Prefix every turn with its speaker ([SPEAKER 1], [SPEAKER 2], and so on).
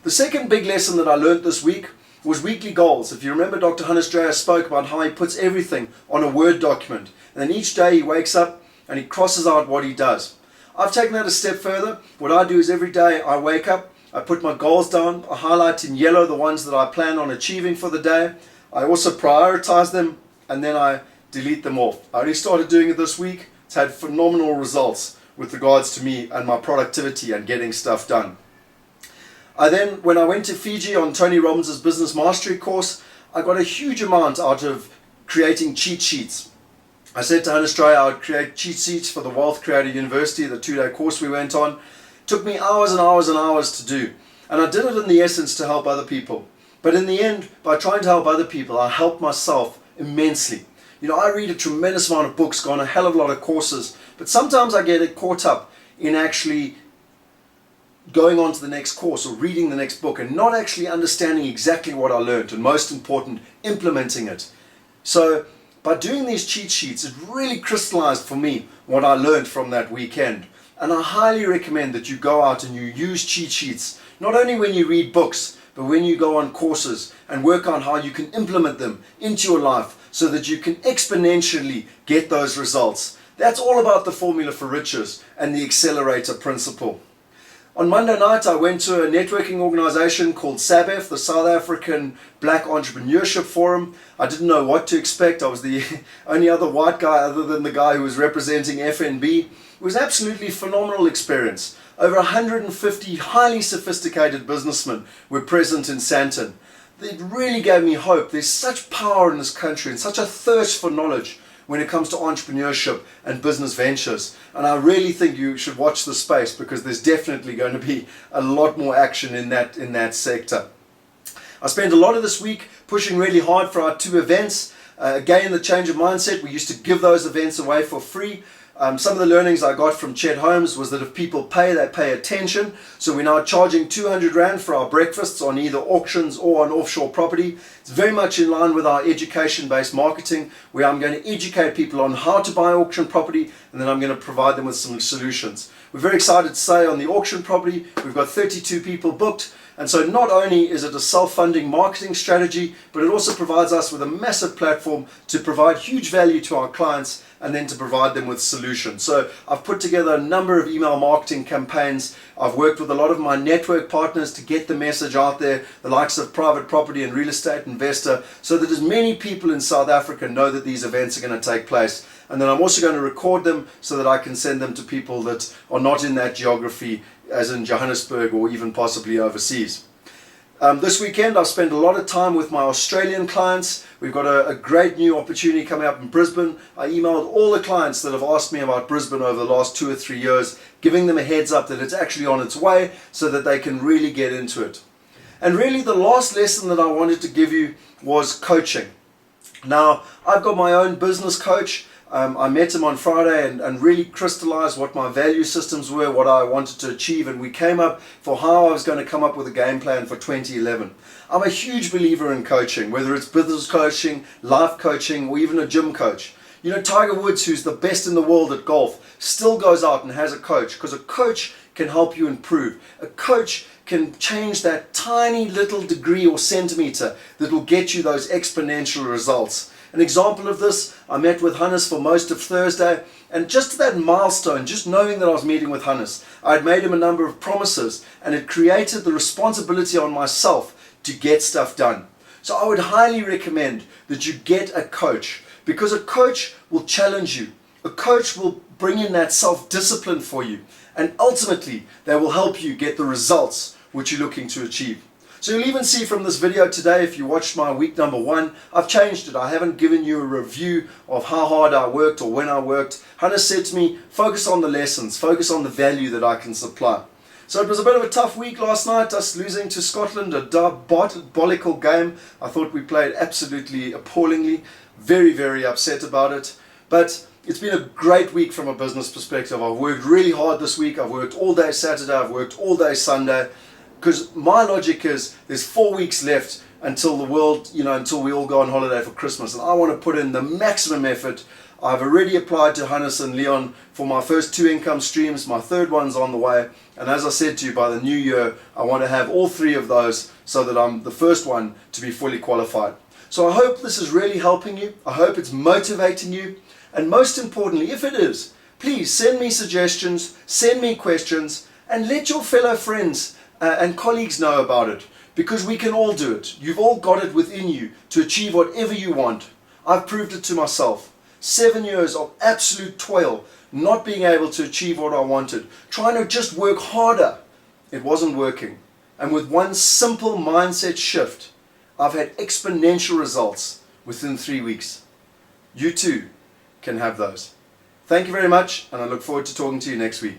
[SPEAKER 1] The second big lesson that I learned this week was weekly goals. If you remember, Dr. Hannes Dreyer spoke about how he puts everything on a Word document. And then each day he wakes up and he crosses out what he does. I've taken that a step further. What I do is every day I wake up, I put my goals down, I highlight in yellow the ones that I plan on achieving for the day. I also prioritize them and then I delete them off. I only started doing it this week. It's had phenomenal results with regards to me and my productivity and getting stuff done. When I went to Fiji on Tony Robbins' Business Mastery course, I got a huge amount out of creating cheat sheets. I said to Hannes Dreyer I would create cheat sheets for the Wealth Creator University, the 2-day course we went on. It took me hours and hours and hours to do. And I did it in the essence to help other people. But in the end, by trying to help other people, I helped myself immensely. You know, I read a tremendous amount of books, go on a hell of a lot of courses, but sometimes I get caught up in actually going on to the next course or reading the next book and not actually understanding exactly what I learned, and most important, implementing it. So by doing these cheat sheets, it really crystallized for me what I learned from that weekend. And I highly recommend that you go out and you use cheat sheets, not only when you read books, but when you go on courses and work on how you can implement them into your life so that you can exponentially get those results. That's all about the formula for riches and the accelerator principle. On Monday night, I went to a networking organization called SABEF, the South African Black Entrepreneurship Forum. I didn't know what to expect. I was the only other white guy other than the guy who was representing FNB. It was an absolutely phenomenal experience. Over 150 highly sophisticated businessmen were present in Sandton. It really gave me hope. There's such power in this country and such a thirst for knowledge when it comes to entrepreneurship and business ventures. And I really think you should watch the space because there's definitely going to be a lot more action in that sector. I spent a lot of this week pushing really hard for our 2 events. Again, the change of mindset. We used to give those events away for free. Some of the learnings I got from Chet Holmes was that if people pay, they pay attention. So we're now charging 200 Rand for our breakfasts on either auctions or on offshore property. It's very much in line with our education-based marketing, where I'm going to educate people on how to buy auction property, and then I'm going to provide them with some solutions. We're very excited to say on the auction property, we've got 32 people booked. And so not only is it a self-funding marketing strategy, but it also provides us with a massive platform to provide huge value to our clients and then to provide them with solutions. So I've put together a number of email marketing campaigns. I've worked with a lot of my network partners to get the message out there, the likes of Private Property and Real Estate Investor, so that as many people in South Africa know that these events are going to take place. And then I'm also going to record them so that I can send them to people that are not in that geography, as in Johannesburg or even possibly overseas. This weekend I've spent a lot of time with my Australian clients. We've got a great new opportunity coming up in Brisbane. I emailed all the clients that have asked me about Brisbane over the last 2 or 3 years, giving them a heads up that it's actually on its way so that they can really get into it. And really the last lesson that I wanted to give you was coaching. Now, I've got my own business coach. I met him on Friday and really crystallized what my value systems were, what I wanted to achieve, and we came up for how I was going to come up with a game plan for 2011. I'm a huge believer in coaching, whether it's business coaching, life coaching, or even a gym coach. You know, Tiger Woods, who's the best in the world at golf, still goes out and has a coach, because a coach can help you improve. A coach can change that tiny little degree or centimeter that will get you those exponential results. An example of this, I met with Hannes for most of Thursday, and just that milestone, just knowing that I was meeting with Hannes, I had made him a number of promises, and it created the responsibility on myself to get stuff done. So I would highly recommend that you get a coach, because a coach will challenge you. A coach will bring in that self-discipline for you, and ultimately they will help you get the results which you're looking to achieve. So you'll even see from this video today, if you watched my week number 1, I've changed it. I haven't given you a review of how hard I worked or when I worked. Hannes said to me, focus on the lessons, focus on the value that I can supply. So it was a bit of a tough week last night, us losing to Scotland, a diabolical game. I thought we played absolutely appallingly, very, very upset about it. But it's been a great week from a business perspective. I've worked really hard this week. I've worked all day Saturday, I've worked all day Sunday. Because my logic is there's 4 weeks left until the world, until we all go on holiday for Christmas. And I want to put in the maximum effort. I've already applied to Hannes and Leon for my first 2 income streams. My third one's on the way. And as I said to you, by the new year, I want to have all 3 of those so that I'm the first one to be fully qualified. So I hope this is really helping you. I hope it's motivating you. And most importantly, if it is, please send me suggestions, send me questions, and let your fellow friends and colleagues know about it, because we can all do it. You've all got it within you to achieve whatever you want. I've proved it to myself. 7 years of absolute toil, not being able to achieve what I wanted, trying to just work harder. It wasn't working. And with one simple mindset shift, I've had exponential results within 3 weeks. You too can have those. Thank you very much, and I look forward to talking to you next week.